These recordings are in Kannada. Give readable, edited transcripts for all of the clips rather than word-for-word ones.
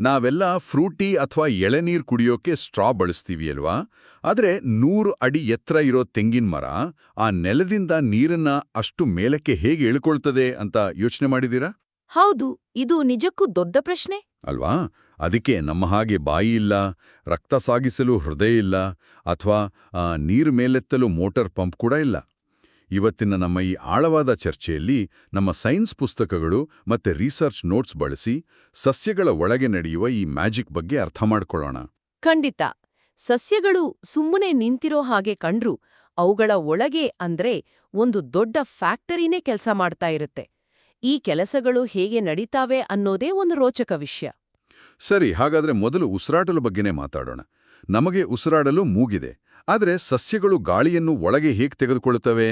ನಾವೆಲ್ಲ ಫ್ರೂಟಿ ಅಥವಾ ಎಳೆನೀರು ಕುಡಿಯೋಕೆ ಸ್ಟ್ರಾ ಬಳಸ್ತೀವಿ ಅಲ್ವಾ? ಆದ್ರೆ 100 ಅಡಿ ಎತ್ತರ ಇರೋ ತೆಂಗಿನ ಮರ ಆ ನೆಲದಿಂದ ನೀರನ್ನ ಅಷ್ಟು ಮೇಲಕ್ಕೆ ಹೇಗೆ ಇಳ್ಕೊಳ್ತದೆ ಅಂತ ಯೋಚನೆ ಮಾಡಿದೀರಾ? ಹೌದು, ಇದು ನಿಜಕ್ಕೂ ದೊಡ್ಡ ಪ್ರಶ್ನೆ. ಅಲ್ವಾ? ಅದಕ್ಕೆ ನಮ್ಮ ಹಾಗೆ ಬಾಯಿ ಇಲ್ಲ, ರಕ್ತ ಸಾಗಿಸಲು ಹೃದಯ ಇಲ್ಲ, ಅಥವಾ ನೀರು ಮೇಲೆತ್ತಲು ಮೋಟಾರ್ ಪಂಪ್ ಕೂಡ ಇಲ್ಲ. ಇವತ್ತಿನ ನಮ್ಮ ಈ ಆಳವಾದ ಚರ್ಚೆಯಲ್ಲಿ ನಮ್ಮ ಸೈನ್ಸ್ ಪುಸ್ತಕಗಳು ಮತ್ತೆ ರಿಸರ್ಚ್ ನೋಟ್ಸ್ ಬಳಸಿ ಸಸ್ಯಗಳ ಒಳಗೆ ನಡೆಯುವ ಈ ಮ್ಯಾಜಿಕ್ ಬಗ್ಗೆ ಅರ್ಥ ಮಾಡ್ಕೊಳ್ಳೋಣ. ಖಂಡಿತ. ಸಸ್ಯಗಳು ಸುಮ್ಮನೆ ನಿಂತಿರೋ ಹಾಗೆ ಕಂಡ್ರು ಅವುಗಳ ಒಳಗೆ ಅಂದ್ರೆ ಒಂದು ದೊಡ್ಡ ಫ್ಯಾಕ್ಟರಿನೇ ಕೆಲಸ ಮಾಡ್ತಾ ಇರುತ್ತೆ. ಈ ಕೆಲಸಗಳು ಹೇಗೆ ನಡೀತಾವೆ ಅನ್ನೋದೇ ಒಂದು ರೋಚಕ ವಿಷಯ. ಸರಿ, ಹಾಗಾದ್ರೆ ಮೊದಲು ಉಸಿರಾಟದ ಬಗ್ಗೆನೇ ಮಾತಾಡೋಣ. ನಮಗೆ ಉಸಿರಾಡಲು ಮೂಗಿದೆ, ಆದ್ರೆ ಸಸ್ಯಗಳು ಗಾಳಿಯನ್ನು ಒಳಗೆ ಹೇಗೆ ತೆಗೆದುಕೊಳ್ಳುತ್ತವೆ?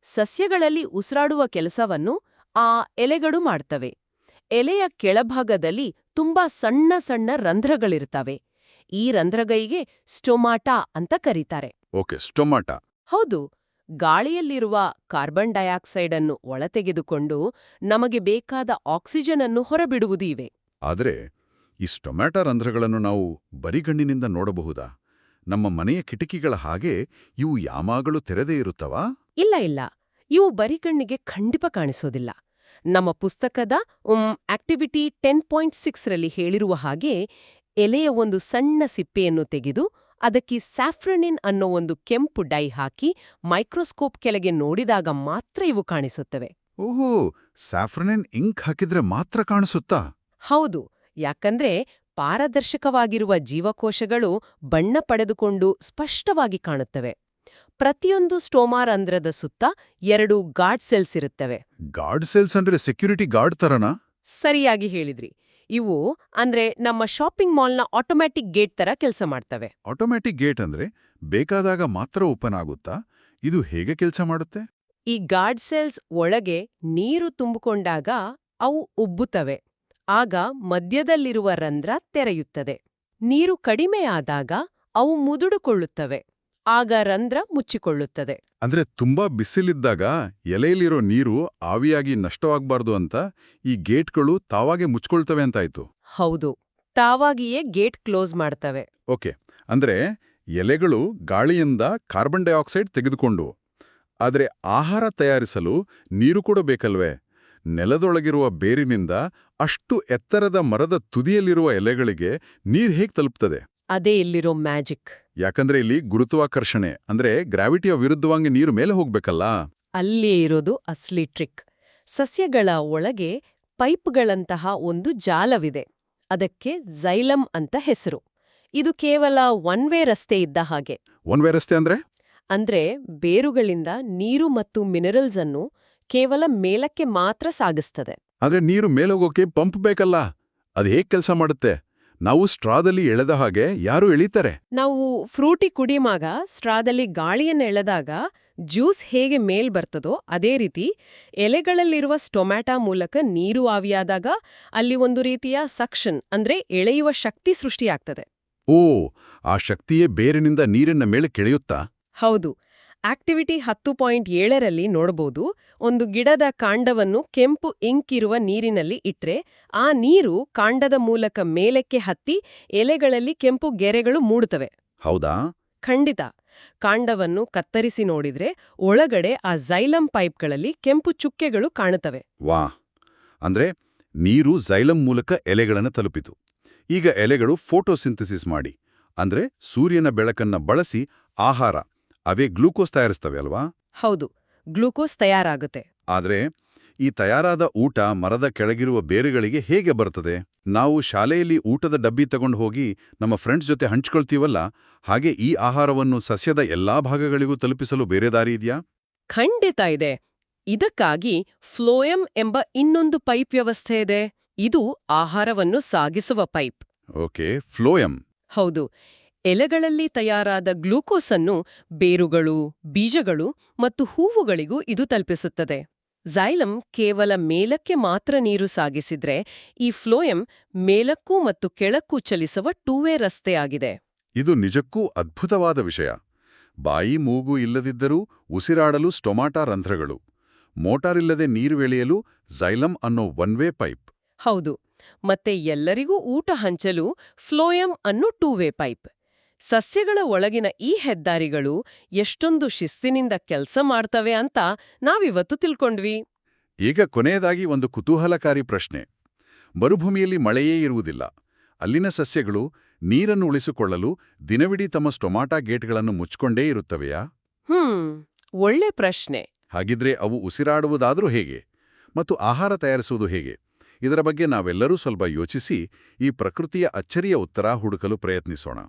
ಸಸ್ಯಗಳಲ್ಲಿ ಉಸಿರಾಡುವ ಕೆಲಸವನ್ನು ಆ ಎಲೆಗಳು ಮಾಡ್ತವೆ. ಎಲೆಯ ಕೆಳಭಾಗದಲ್ಲಿ ತುಂಬಾ ಸಣ್ಣ ಸಣ್ಣ ರಂಧ್ರಗಳಿರ್ತವೆ. ಈ ರಂಧ್ರಗಳಿಗೆ ಸ್ಟೊಮಾಟಾ ಅಂತ ಕರೀತಾರೆ. Okay, stomata. ಹೌದು, ಗಾಳಿಯಲ್ಲಿರುವ ಕಾರ್ಬನ್ ಡೈಆಕ್ಸೈಡ್ ಅನ್ನು ಒಳತೆಗೆದುಕೊಂಡು ನಮಗೆ ಬೇಕಾದ ಆಕ್ಸಿಜನ್ ಅನ್ನು ಹೊರಬಿಡುವುದು ಇವೆ. ಆದ್ರೆ ಈ ಸ್ಟೊಮ್ಯಾಟಾ ರಂಧ್ರಗಳನ್ನು ನಾವು ಬರಿಗಣ್ಣಿನಿಂದ ನೋಡಬಹುದಾ? ನಮ್ಮ ಮನೆಯ ಕಿಟಕಿಗಳ ಹಾಗೆ ಇವು ಯಾವಾಗಲೂ ತೆರೆದೇ ಇರುತ್ತವಾ? ಇಲ್ಲ ಇಲ್ಲ, ಇವು ಬರಿಗಣ್ಣಿಗೆ ಖಂಡಿತ ಕಾಣಿಸೋದಿಲ್ಲ. ನಮ್ಮ ಪುಸ್ತಕದ ಆಕ್ಟಿವಿಟಿ 10.6 ರಲ್ಲಿ ಹೇಳಿರುವ ಹಾಗೆ ಎಲೆಯ ಒಂದು ಸಣ್ಣ ಸಿಪ್ಪೆಯನ್ನು ತೆಗೆದು ಅದಕ್ಕೆ ಸ್ಯಾಫ್ರನಿನ್ ಅನ್ನೋ ಒಂದು ಕೆಂಪು ಡೈ ಹಾಕಿ ಮೈಕ್ರೋಸ್ಕೋಪ್ ಕೆಳಗೆ ನೋಡಿದಾಗ ಮಾತ್ರ ಇವು ಕಾಣಿಸುತ್ತವೆ. ಓಹೋ, ಸ್ಯಾಫ್ರನಿನ್ ಇಂಕ್ ಹಾಕಿದ್ರೆ ಮಾತ್ರ ಕಾಣಿಸುತ್ತಾ? ಹೌದು, ಯಾಕಂದ್ರೆ ಪಾರದರ್ಶಕವಾಗಿರುವ ಜೀವಕೋಶಗಳು ಬಣ್ಣ ಪಡೆದುಕೊಂಡು ಸ್ಪಷ್ಟವಾಗಿ ಕಾಣುತ್ತವೆ. ಪ್ರತಿಯೊಂದು ಸ್ಟೋಮಾ ರಂಧ್ರದ ಸುತ್ತ 2 ಗಾರ್ಡ್ ಸೆಲ್ಸ್ ಇರುತ್ತವೆ. ಗಾರ್ಡ್ ಸೆಲ್ಸ್ ಅಂದ್ರೆ ಸೆಕ್ಯೂರಿಟಿ ಗಾರ್ಡ್ ತರನಾ? ಸರಿಯಾಗಿ ಹೇಳಿದ್ರಿ. ಇವು ಅಂದ್ರೆ ನಮ್ಮ ಶಾಪಿಂಗ್ ಮಾಲ್ನ ಆಟೋಮ್ಯಾಟಿಕ್ ಗೇಟ್ ತರ ಕೆಲಸ ಮಾಡ್ತವೆ. ಆಟೋಮ್ಯಾಟಿಕ್ ಗೇಟ್ ಅಂದ್ರೆ ಬೇಕಾದಾಗ ಮಾತ್ರ ಓಪನ್ ಆಗುತ್ತಾ? ಇದು ಹೇಗೆ ಕೆಲಸ ಮಾಡುತ್ತೆ? ಈ ಗಾರ್ಡ್ ಸೆಲ್ಸ್ ಒಳಗೆ ನೀರು ತುಂಬಿಕೊಂಡಾಗ ಅವು ಉಬ್ಬುತ್ತವೆ. ಆಗ ಮಧ್ಯದಲ್ಲಿರುವ ರಂಧ್ರ ತೆರೆಯುತ್ತದೆ. ನೀರು ಕಡಿಮೆಯಾದಾಗ ಅವು ಮುದುಡಿಕೊಳ್ಳುತ್ತವೆ. ಆಗ ರಂಧ್ರ ಮುಚ್ಚಿಕೊಳ್ಳುತ್ತದೆ. ಅಂದ್ರೆ ತುಂಬಾ ಬಿಸಿಲಿದ್ದಾಗ ಎಲೆಯಲ್ಲಿರೋ ನೀರು ಆವಿಯಾಗಿ ನಷ್ಟವಾಗಬಾರ್ದು ಅಂತ ಈ ಗೇಟ್ಗಳು ತಾವಾಗೆ ಮುಚ್ಕೊಳ್ತವೆ ಅಂತಾಯ್ತು. ಹೌದು, ತಾವಾಗಿಯೇ ಗೇಟ್ ಕ್ಲೋಸ್ ಮಾಡ್ತವೆ. ಓಕೆ, ಅಂದ್ರೆ ಎಲೆಗಳು ಗಾಳಿಯಿಂದ ಕಾರ್ಬನ್ ಡೈಆಕ್ಸೈಡ್ ತೆಗೆದುಕೊಂಡು, ಆದ್ರೆ ಆಹಾರ ತಯಾರಿಸಲು ನೀರು ಕೂಡ ಬೇಕಲ್ವೇ? ನೆಲದೊಳಗಿರುವ ಬೇರಿನಿಂದ ಅಷ್ಟು ಎತ್ತರದ ಮರದ ತುದಿಯಲ್ಲಿರುವ ಎಲೆಗಳಿಗೆ ನೀರು ಹೇಗೆ ತಲುಪ್ತದೆ? ಅದೇ ಇಲ್ಲಿರೋ ಮ್ಯಾಜಿಕ್. ಯಾಕಂದ್ರೆ ಇಲ್ಲಿ ಗುರುತ್ವಾಕರ್ಷಣೆ ಅಂದ್ರೆ ಗ್ರಾವಿಟಿಯ ವಿರುದ್ಧವಾಗಿ ನೀರು ಮೇಲೆ ಹೋಗ್ಬೇಕಲ್ಲ. ಅಲ್ಲೇ ಇರೋದು ಅಸ್ಲಿ ಟ್ರಿಕ್. ಸಸ್ಯಗಳ ಒಳಗೆ ಪೈಪ್ಗಳಂತಹ ಒಂದು ಜಾಲವಿದೆ. ಅದಕ್ಕೆ ಝೈಲಮ್ ಅಂತ ಹೆಸರು. ಇದು ಕೇವಲ ಒನ್ ವೇ ರಸ್ತೆ ಇದ್ದ ಹಾಗೆ. ಒನ್ ವೇ ರಸ್ತೆ ಅಂದ್ರೆ ಬೇರುಗಳಿಂದ ನೀರು ಮತ್ತು ಮಿನರಲ್ಸ್ ಅನ್ನು ಕೇವಲ ಮೇಲಕ್ಕೆ ಮಾತ್ರ ಸಾಗಿಸ್ತದೆ. ಆದ್ರೆ ನೀರು ಮೇಲೋಗೋಕೆ ಪಂಪ್ ಬೇಕಲ್ಲ, ಅದು ಹೇಗೆ ಕೆಲಸ ಮಾಡುತ್ತೆ? ನಾವು ಸ್ಟ್ರಾದಲ್ಲಿ ಎಳೆದ ಹಾಗೆ ಯಾರು ಎಳೀತಾರೆ? ನಾವು ಫ್ರೂಟಿ ಕುಡಿಯುವಾಗ ಸ್ಟ್ರಾದಲ್ಲಿ ಗಾಳಿಯನ್ನು ಎಳೆದಾಗ ಜ್ಯೂಸ್ ಹೇಗೆ ಮೇಲ್ ಬರ್ತದೋ ಅದೇ ರೀತಿ ಎಲೆಗಳಲ್ಲಿರುವ ಸ್ಟೊಮ್ಯಾಟಾ ಮೂಲಕ ನೀರು ಆವಿಯಾದಾಗ ಅಲ್ಲಿ ಒಂದು ರೀತಿಯ ಸಕ್ಷನ್ ಅಂದ್ರೆ ಎಳೆಯುವ ಶಕ್ತಿ ಸೃಷ್ಟಿಯಾಗ್ತದೆ. ಓ, ಆ ಶಕ್ತಿಯೇ ಬೇರಿನಿಂದ ನೀರನ್ನ ಮೇಲೆ ಕೆಳೆಯುತ್ತಾ? ಹೌದು. ಆಕ್ಟಿವಿಟಿ 10.7 ರಲ್ಲಿ ನೋಡಬಹುದು. ಒಂದು ಗಿಡದ ಕಾಂಡವನ್ನು ಕೆಂಪು ಇಂಕ್ ಇರುವ ನೀರಿನಲ್ಲಿ ಇಟ್ರೆ ಆ ನೀರು ಕಾಂಡದ ಮೂಲಕ ಮೇಲಕ್ಕೆ ಹತ್ತಿ ಎಲೆಗಳಲ್ಲಿ ಕೆಂಪು ಗೆರೆಗಳು ಮೂಡುತ್ತವೆ. ಹೌದಾ? ಖಂಡಿತ. ಕಾಂಡವನ್ನು ಕತ್ತರಿಸಿ ನೋಡಿದ್ರೆ ಒಳಗಡೆ ಆ ಝೈಲಮ್ ಪೈಪ್ಗಳಲ್ಲಿ ಕೆಂಪು ಚುಕ್ಕೆಗಳು ಕಾಣುತ್ತವೆ. ವಾ, ಅಂದ್ರೆ ನೀರು ಝೈಲಮ್ ಮೂಲಕ ಎಲೆಗಳನ್ನು ತಲುಪಿತು. ಈಗ ಎಲೆಗಳು ಫೋಟೋಸಿಂಥಸಿಸ್ ಮಾಡಿ, ಅಂದ್ರೆ ಸೂರ್ಯನ ಬೆಳಕನ್ನ ಬಳಸಿ ಆಹಾರ, ಅವೇ ಗ್ಲೂಕೋಸ್ ತಯಾರಿಸ್ತವೆ ಅಲ್ವಾ? ಹೌದು, ಗ್ಲೂಕೋಸ್ ತಯಾರಾಗುತ್ತೆ. ಆದ್ರೆ ಈ ತಯಾರಾದ ಊಟ ಮರದ ಕೆಳಗಿರುವ ಬೇರುಗಳಿಗೆ ಹೇಗೆ ಬರ್ತದೆ? ನಾವು ಶಾಲೆಯಲ್ಲಿ ಊಟದ ಡಬ್ಬಿ ತಗೊಂಡು ಹೋಗಿ ನಮ್ಮ ಫ್ರೆಂಡ್ಸ್ ಜೊತೆ ಹಂಚ್ಕೊಳ್ತೀವಲ್ಲ, ಹಾಗೆ ಈ ಆಹಾರವನ್ನು ಸಸ್ಯದ ಎಲ್ಲಾ ಭಾಗಗಳಿಗೂ ತಲುಪಿಸಲು ಬೇರೆ ದಾರಿ ಇದೆಯಾ? ಖಂಡಿತ ಇದೆ. ಇದಕ್ಕಾಗಿ ಫ್ಲೋಯಮ್ ಎಂಬ ಇನ್ನೊಂದು ಪೈಪ್ ವ್ಯವಸ್ಥೆ ಇದೆ. ಇದು ಆಹಾರವನ್ನು ಸಾಗಿಸುವ ಪೈಪ್. Okay, phloem. ಹೌದು. ಎಲೆಗಳಲ್ಲಿ ತಯಾರಾದ ಗ್ಲೂಕೋಸ್ ಅನ್ನು ಬೇರುಗಳು, ಬೀಜಗಳು ಮತ್ತು ಹೂವುಗಳಿಗೂ ಇದು ತಲುಪಿಸುತ್ತದೆ. ಝೈಲಮ್ ಕೇವಲ ಮೇಲಕ್ಕೆ ಮಾತ್ರ ನೀರು ಸಾಗಿಸಿದ್ರೆ ಈ ಫ್ಲೋಯಮ್ ಮೇಲಕ್ಕೂ ಮತ್ತು ಕೆಳಕ್ಕೂ ಚಲಿಸುವ ಟೂ ವೇ ರಸ್ತೆಯಾಗಿದೆ. ಇದು ನಿಜಕ್ಕೂ ಅದ್ಭುತವಾದ ವಿಷಯ. ಬಾಯಿ ಮೂಗು ಇಲ್ಲದಿದ್ದರೂ ಉಸಿರಾಡಲು ಸ್ಟೊಮಾಟಾ ರಂಧ್ರಗಳು, ಮೋಟಾರಿಲ್ಲದೆ ನೀರು ಎಳೆಯಲು ಝೈಲಮ್ ಅನ್ನೋ ಒನ್ ವೇ ಪೈಪ್. ಹೌದು. ಮತ್ತೆ ಎಲ್ಲರಿಗೂ ಊಟ ಹಂಚಲು ಫ್ಲೋಯಂ ಅನ್ನೋ ಟೂ ವೇ ಪೈಪ್. ಸಸ್ಯಗಳ ಒಳಗಿನ ಈ ಹೆದ್ದಾರಿಗಳು ಎಷ್ಟೊಂದು ಶಿಸ್ತಿನಿಂದ ಕೆಲಸ ಮಾಡ್ತವೆ ಅಂತ ನಾವಿವತ್ತು ತಿಳ್ಕೊಂಡ್ವಿ. ಈಗ ಕೊನೆಯದಾಗಿ ಒಂದು ಕುತೂಹಲಕಾರಿ ಪ್ರಶ್ನೆ. ಮರುಭೂಮಿಯಲ್ಲಿ ಮಳೆಯೇ ಇರುವುದಿಲ್ಲ. ಅಲ್ಲಿನ ಸಸ್ಯಗಳು ನೀರನ್ನು ಉಳಿಸಿಕೊಳ್ಳಲು ದಿನವಿಡೀ ತಮ್ಮ ಸ್ಟೊಮಾಟಾ ಗೇಟ್ಗಳನ್ನು ಮುಚ್ಕೊಂಡೇ ಇರುತ್ತವೆಯಾ? ಒಳ್ಳೆ ಪ್ರಶ್ನೆ. ಹಾಗಿದ್ರೆ ಅವು ಉಸಿರಾಡುವುದಾದ್ರೂ ಹೇಗೆ? ಮತ್ತು ಆಹಾರ ತಯಾರಿಸುವುದು ಹೇಗೆ? ಇದರ ಬಗ್ಗೆ ನಾವೆಲ್ಲರೂ ಸ್ವಲ್ಪ ಯೋಚಿಸಿ ಈ ಪ್ರಕೃತಿಯ ಅಚ್ಚರಿಯ ಉತ್ತರ ಹುಡುಕಲು ಪ್ರಯತ್ನಿಸೋಣ.